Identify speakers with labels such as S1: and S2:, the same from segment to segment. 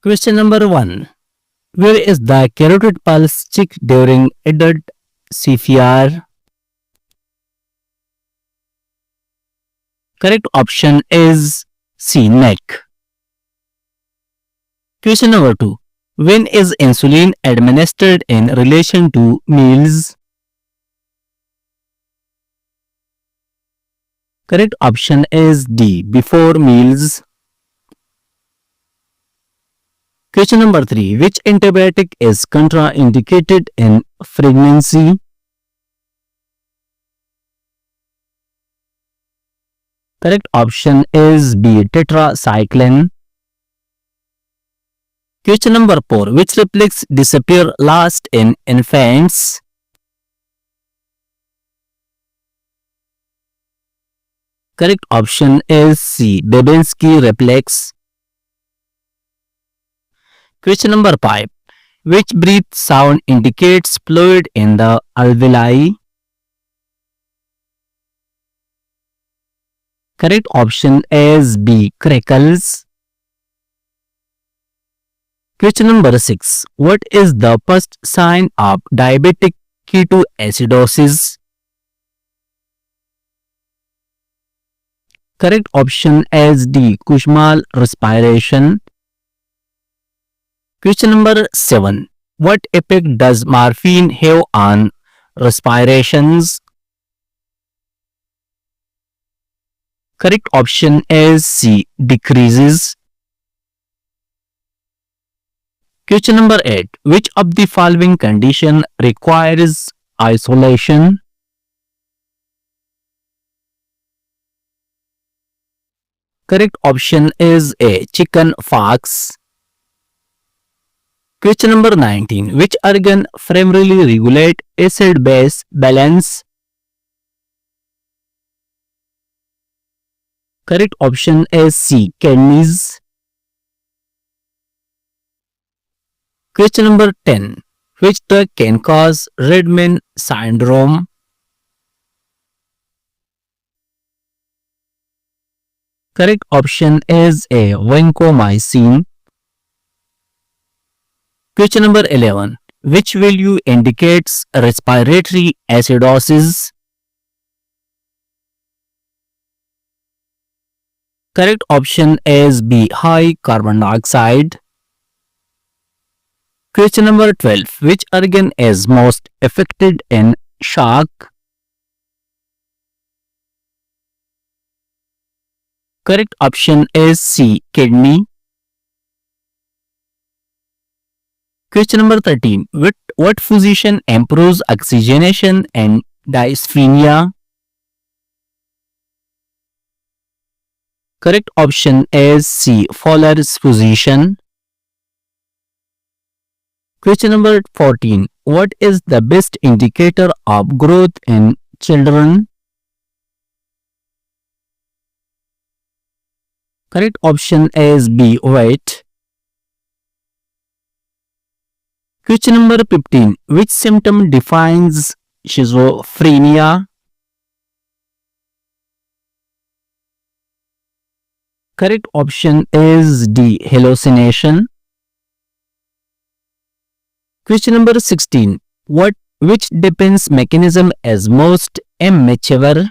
S1: Question number 1. Where is the carotid pulse check during adult CPR? Correct option is C. Neck. Question number 2. When is insulin administered in relation to meals? Correct option is D. Before meals. Question number 3. Which antibiotic is contraindicated in pregnancy? Correct option is B. Tetracycline. Question number 4. Which reflex disappear last in infants? Correct option is C. Babinski reflex. Question number 5. Which breath sound indicates fluid in the alveoli? Correct option is B. Crackles. Question number 6. What is the first sign of diabetic ketoacidosis? Correct option is D. Kussmaul respiration. Question number 7. What effect does morphine have on respirations? Correct option is C. Decreases. Question number 8. Which of the following condition requires isolation? Correct option is A. Chicken pox. Question number 19. Which organ primarily regulate acid-base balance? Correct option is C. Kidneys. Question number 10. Which drug can cause Redman syndrome? Correct option is A. Vancomycin. Question number 11. Which value indicates respiratory acidosis? Correct option is B. High carbon dioxide. Question number 12. Which organ is most affected in shock? Correct option is C. Kidney. Question number 13. What physician improves oxygenation and dyspnea? Correct option is C. Fowler's physician. Question number 14. What is the best indicator of growth in children? Correct option is B. Weight. Question number 15. Which symptom defines schizophrenia? Correct option is D. Hallucination. Question number 16. Which defense mechanism is most immature?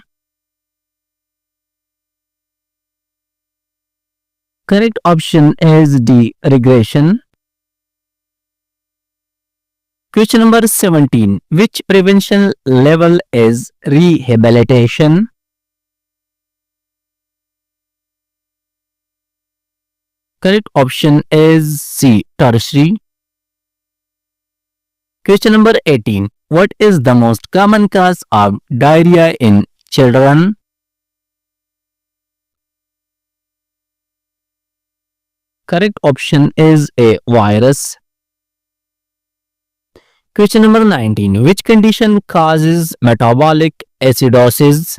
S1: Correct option is D. Regression. Question number 17. Which prevention level is rehabilitation? Correct option is C. Tertiary. Question number 18. What is the most common cause of diarrhea in children? Correct option is A. Virus. Question number 19. Which condition causes metabolic acidosis?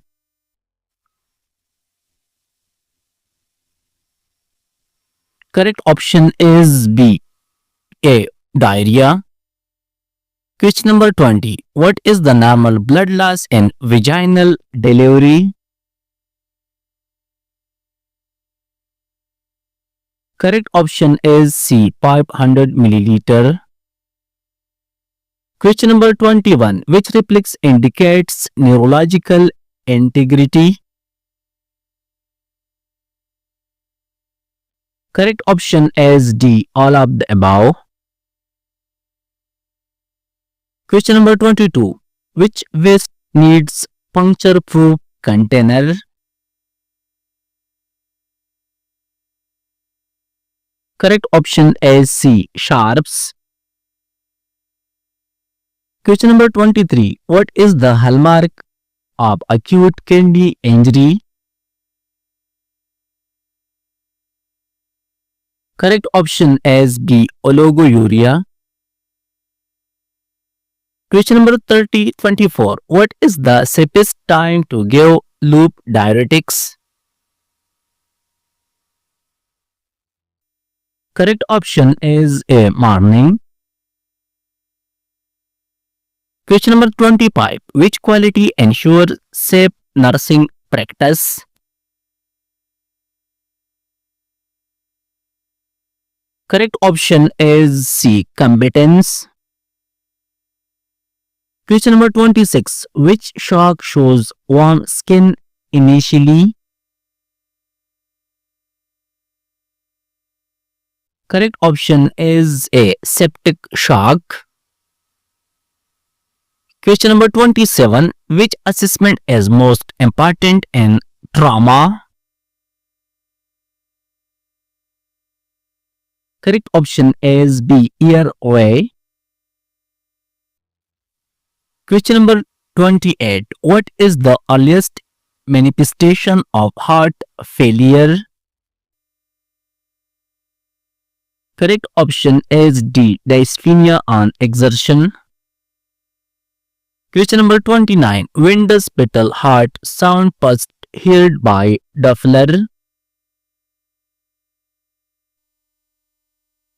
S1: Correct option is B. A. Diarrhea. Question number 20. What is the normal blood loss in vaginal delivery? Correct option is C, 500 milliliter. Question number 21. Which reflex indicates neurological integrity? Correct option is D, all of the above. Question number 22. Which waste needs puncture-proof container? Correct option is C, sharps. Question number 23. What is the hallmark of acute kidney injury? Correct option is B, oliguria. Question number 24. What is the safest time to give loop diuretics? Correct option is A, morning. Question number 25. Which quality ensures safe nursing practice? Correct option is C, competence. Question number 26. Which shock shows warm skin initially? Correct option is A, septic shock. Question number 27. Which assessment is most important in trauma? Correct option is B, airway. Question number 28. What is the earliest manifestation of heart failure? Correct option is D, dyspnea on exertion. Question number 29. When does fetal heart sound first heard by Doppler?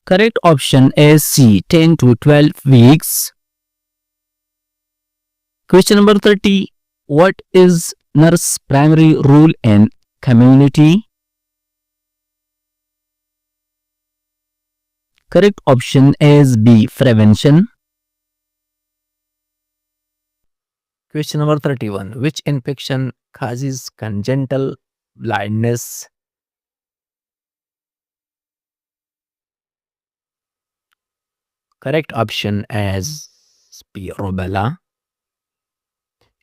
S1: Correct option is C, 10 to 12 weeks. Question number 30. What is nurse primary role in community? Correct option is B, prevention. Question number 31. Which infection causes congenital blindness? Correct option is B, rubella.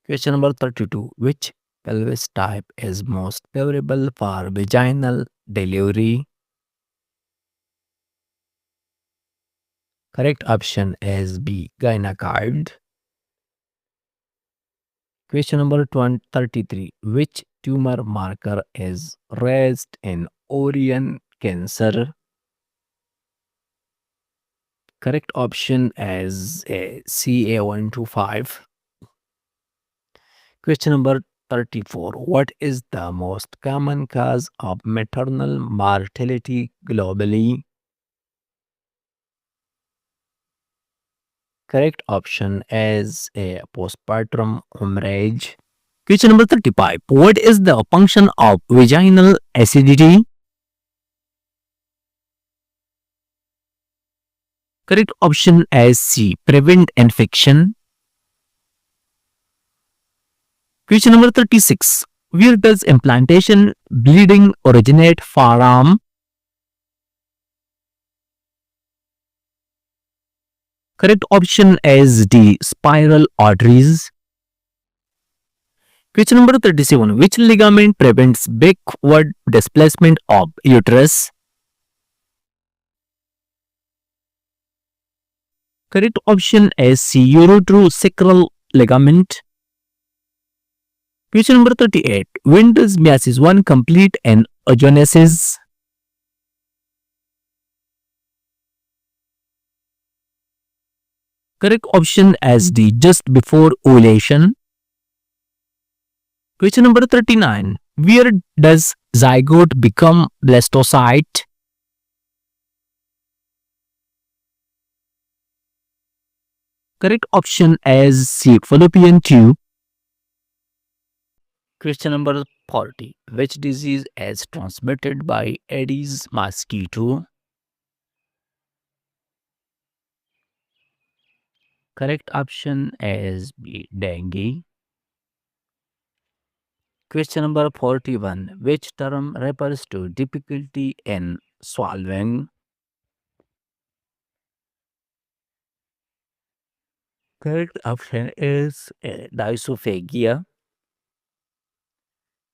S1: Question number 32. Which pelvis type is most favorable for vaginal delivery? Correct option is B, gynecoid. Question number 33. Which tumor marker is raised in ovarian cancer? Correct option is A, CA125. Question number 34. What is the most common cause of maternal mortality globally? Correct option is A, postpartum hemorrhage. Question number 35. What is the function of vaginal acidity? Correct option is C, prevent infection. Question number 36. Where does implantation bleeding originate from? Correct option is D, spiral arteries. Question number 37. Which ligament prevents backward displacement of uterus? Correct option is C, ureterosacral ligament. Question number 38. When does meiosis 1 complete in oogenesis? Correct option is D, just before ovulation. Question number 39. Where does zygote become blastocyte? Correct option is C, fallopian tube. Question number 40. Which disease is transmitted by Aedes mosquito? Correct option is B. Dengue. Question number 41. Which term refers to difficulty in swallowing? Correct option is Dysophagia.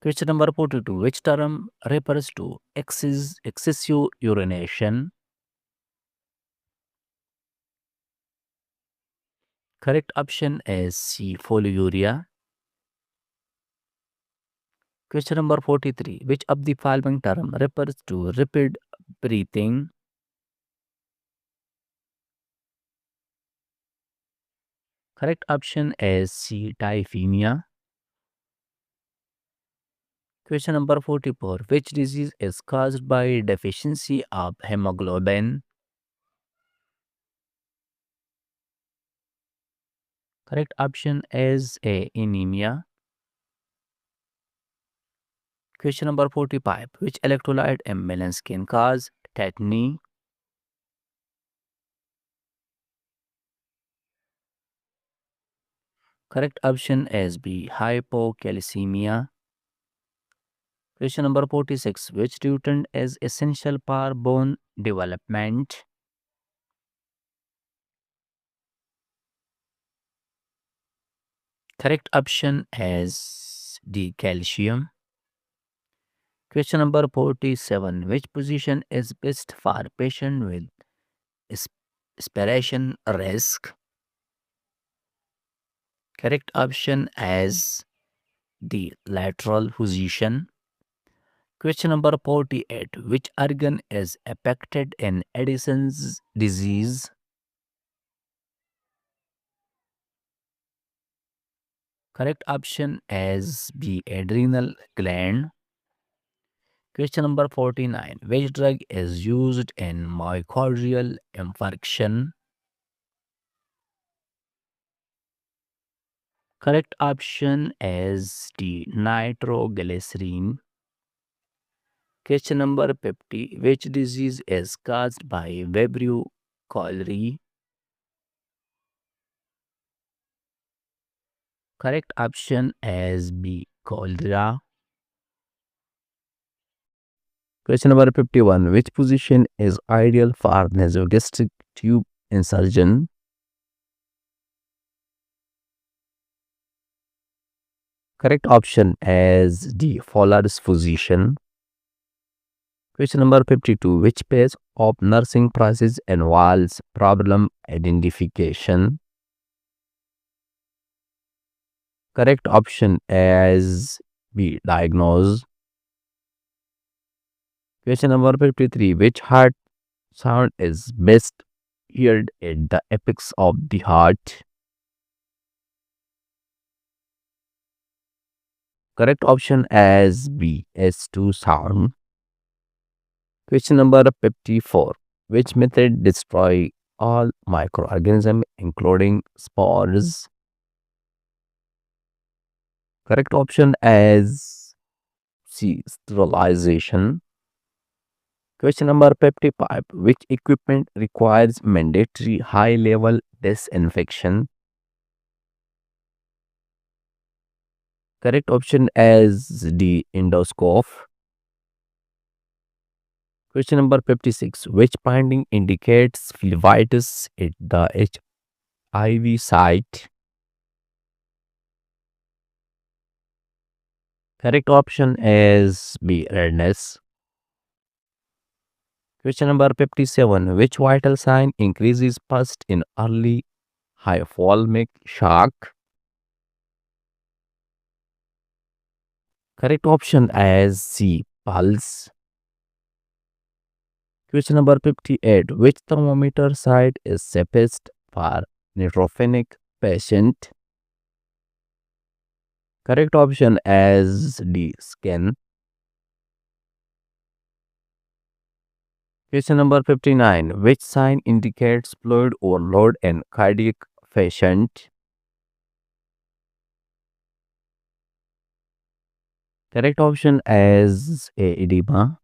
S1: Question number 42. Which term refers to excessive urination? Correct option is C. Polyuria. Question number 43. Which of the following term refers to rapid breathing? Correct option is C. Typhimia. Question number 44. Which disease is caused by deficiency of hemoglobin? Correct option is A. Anemia. Question number 45. Which electrolyte imbalance can cause tetany? Correct option is B. Hypocalcemia. Question number 46. Which nutrient is essential for bone development? Correct option is D. Calcium. Question number 47. Which position is best for patient with is- aspiration risk? Correct option is D. Lateral position. Question number 48. Which organ is affected in Addison's disease? Correct option is B. Adrenal gland. Question number 49. Which drug is used in myocardial infarction? Correct option is D. Nitroglycerin. Question number 50. Which disease is caused by Vibrio cholerae? Correct option is B. Cholera. Question number 51. Which position is ideal for nasogastric tube insertion? Correct option is D. Fowler's position. Question number 52. Which page of nursing process involves problem identification? Correct option is B. Diagnose. Question number 53. Which heart sound is best heard at the apex of the heart? Correct option is B. S2 sound. Question number 54. Which method destroy all microorganisms including spores? Correct option is C. Sterilization. Question number 55. Which equipment requires mandatory high level disinfection? Correct option is D. Endoscope. Question number 56. Which finding indicates phlebitis at the HIV site? Correct option is B. Redness. Question number 57. Which vital sign increases first in early hypothalamic shock? Correct option is C. Pulse. Question number 58. Which thermometer site is safest for neutropenic patient? Correct option is D. Skin. Question number 59. Which sign indicates fluid overload in cardiac patient? Correct option is A. Edema.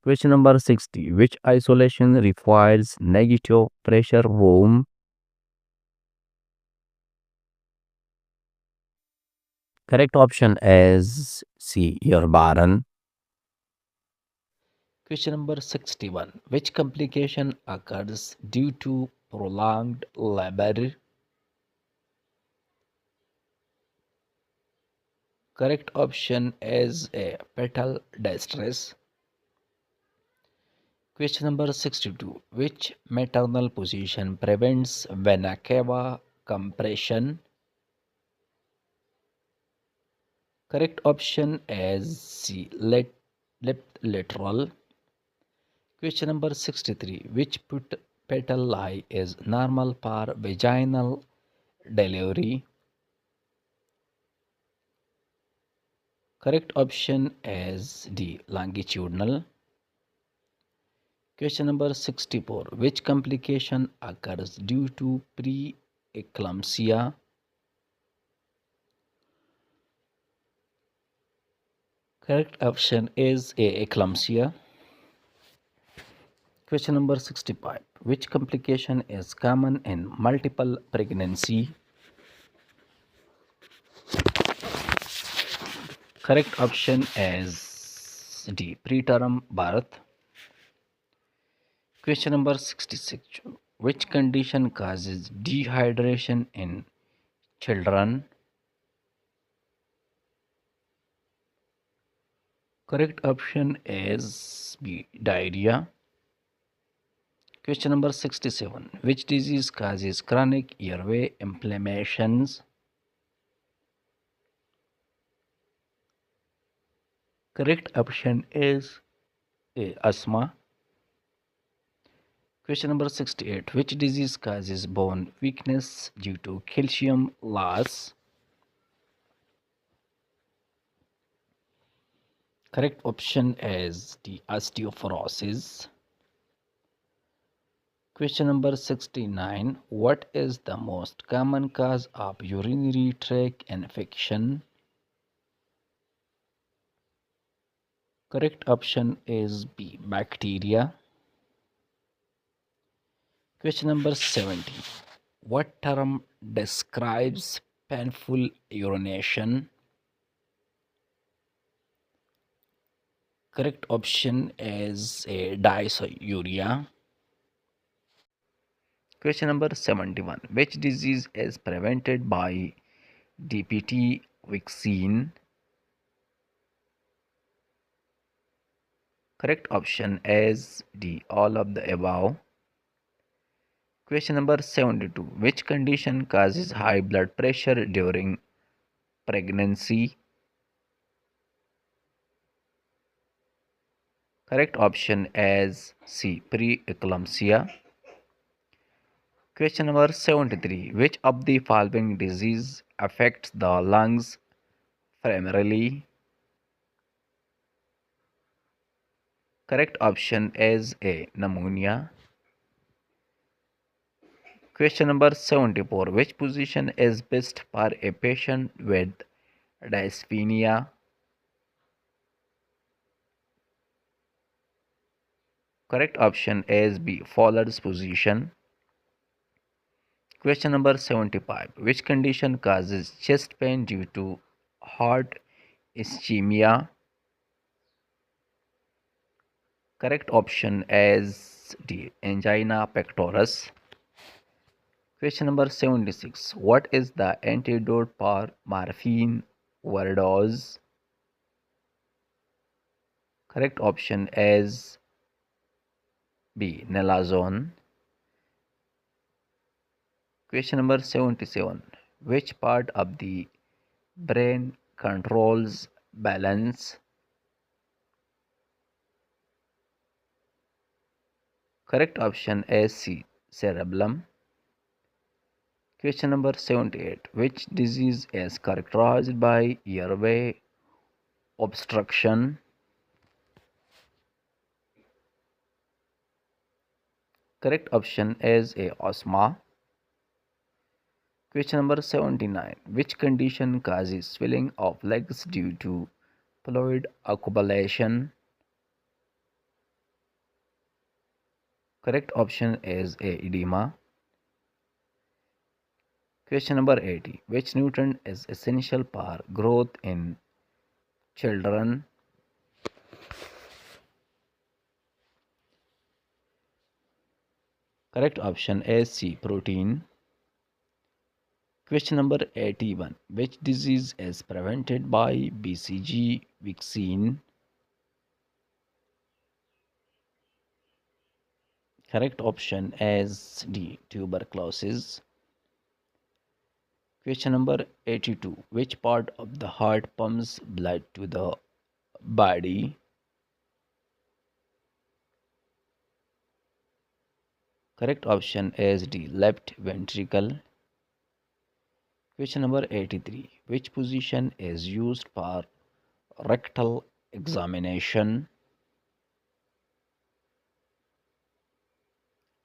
S1: Question number 60. Which isolation requires negative pressure room? Correct option is C. Urbaran. Question number 61. Which complication occurs due to prolonged labor? Correct option is A. Fetal distress. Question number 62. Which maternal position prevents vena cava compression? Correct option is C. Left lateral. Question number 63. Which petal lie is normal for vaginal delivery? Correct option is D. Longitudinal. Question number 64. Which complication occurs due to preeclampsia? Correct option is A. Eclampsia. Question number 65. Which complication is common in multiple pregnancy? Correct option is D. Preterm birth. Question number 66. Which condition causes dehydration in children? Correct option is B. Diarrhea. Question number 67. Which disease causes chronic airway inflammations? Correct option is A. Asthma. Question number 68. Which disease causes bone weakness due to calcium loss? Correct option is the osteoporosis. Question number 69. What is the most common cause of urinary tract infection? Correct option is B. Bacteria. Question number 70. What term describes painful urination? Correct option is a dysuria. Question number 71. Which disease is prevented by DPT vaccine? Correct option is D. All of the above. Question number 72. Which condition causes high blood pressure during pregnancy? Correct option is C. Preeclampsia. Question number 73. Which of the following disease affects the lungs primarily? Correct option is A. Pneumonia. Question number 74. Which position is best for a patient with dyspnea? Correct option is B. Fowler's position. Question number 75. Which condition causes chest pain due to heart ischemia? Correct option is D. Angina pectoris. Question number 76. What is the antidote for morphine overdose? Correct option is B. Naloxone. Question number 77. Which part of the brain controls balance? Correct option is C. Cerebellum. Question number 78. Which disease is characterized by airway obstruction? Correct option is A. Asthma. Question number 79. Which condition causes swelling of legs due to fluid accumulation? Correct option is A. Edema. Question number 80. Which nutrient is essential for growth in children? Correct option is C. Protein. Question number 81. Which disease is prevented by BCG vaccine? Correct option is D. Tuberculosis. Question number 82. Which part of the heart pumps blood to the body? Correct option is D. Left ventricle. Question number 83. Which position is used for rectal examination?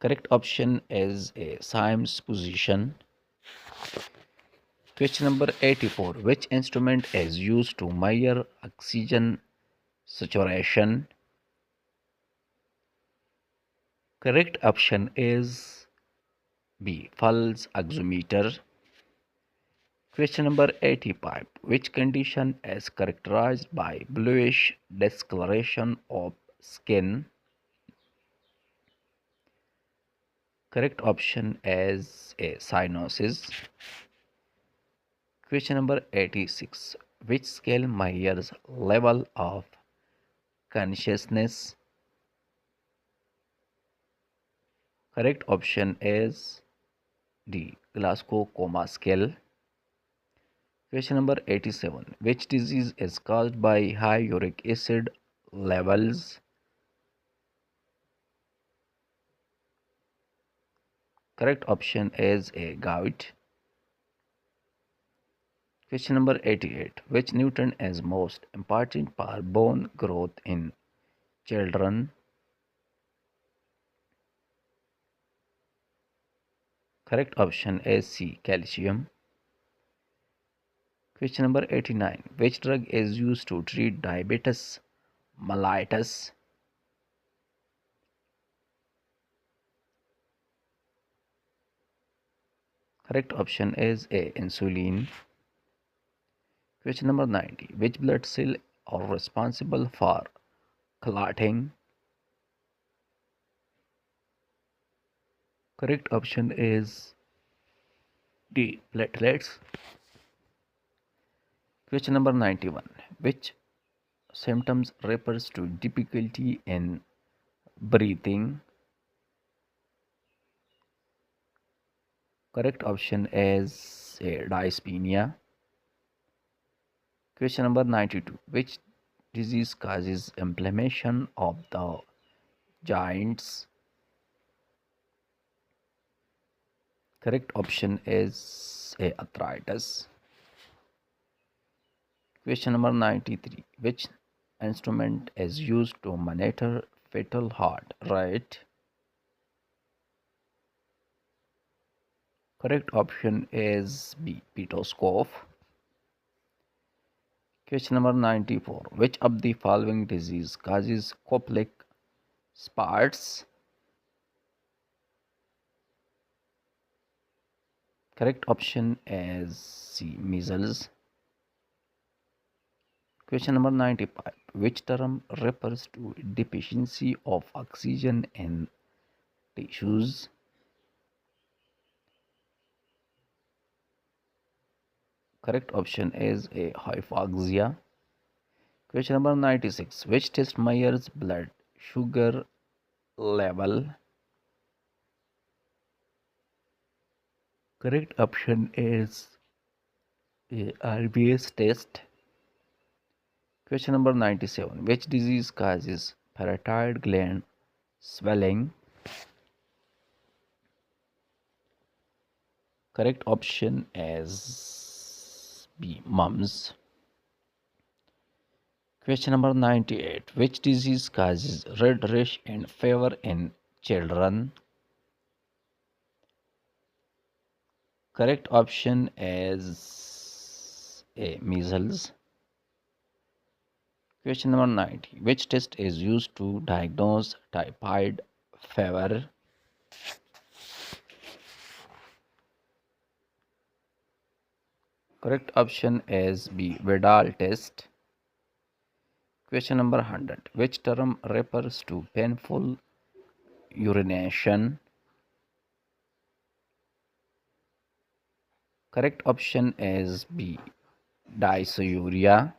S1: Correct option is A. Symes position. Question number 84. Which instrument is used to measure oxygen saturation? Correct option is B. Pulse oximeter. Question number 85. Which condition is characterized by bluish discoloration of skin? Correct option is A. Cyanosis. Question number 86. Which scale measures level of consciousness? Correct option is D. Glasgow Coma Scale. Question number 87. Which disease is caused by high uric acid levels? Correct option is A. Gout. Question number 88. Which nutrient is most important for bone growth in children? Correct option is C. Calcium. Question number 89. Which drug is used to treat diabetes mellitus? Correct option is A. Insulin. Question number 90. Which blood cell are responsible for clotting? Correct option is D. Platelets. Question number 91. Which symptoms refers to difficulty in breathing? Correct option is A. Dyspnea. Question number 92. Which disease causes inflammation of the joints? Correct option is A. Arthritis. Question number 93. Which instrument is used to monitor fetal heart rate? Correct option is B. Petoscope. Question number 94. Which of the following disease causes Koplik spots? Correct option is C. Measles. Question number 95. Which term refers to deficiency of oxygen in tissues? Correct option is A. Hypoxia. Question number 96. Which test measures blood sugar level? Correct option is A. RBS test. Question number 97. Which disease causes thyroid gland swelling? Correct option is B. Mumps. Question number 98. Which disease causes red rash and fever in children? Correct option is A. Measles. Question number 90. Which test is used to diagnose typhoid fever? Correct option is B. Vidal test. Question number 100. Which term refers to painful urination? Correct option is B. Dysuria.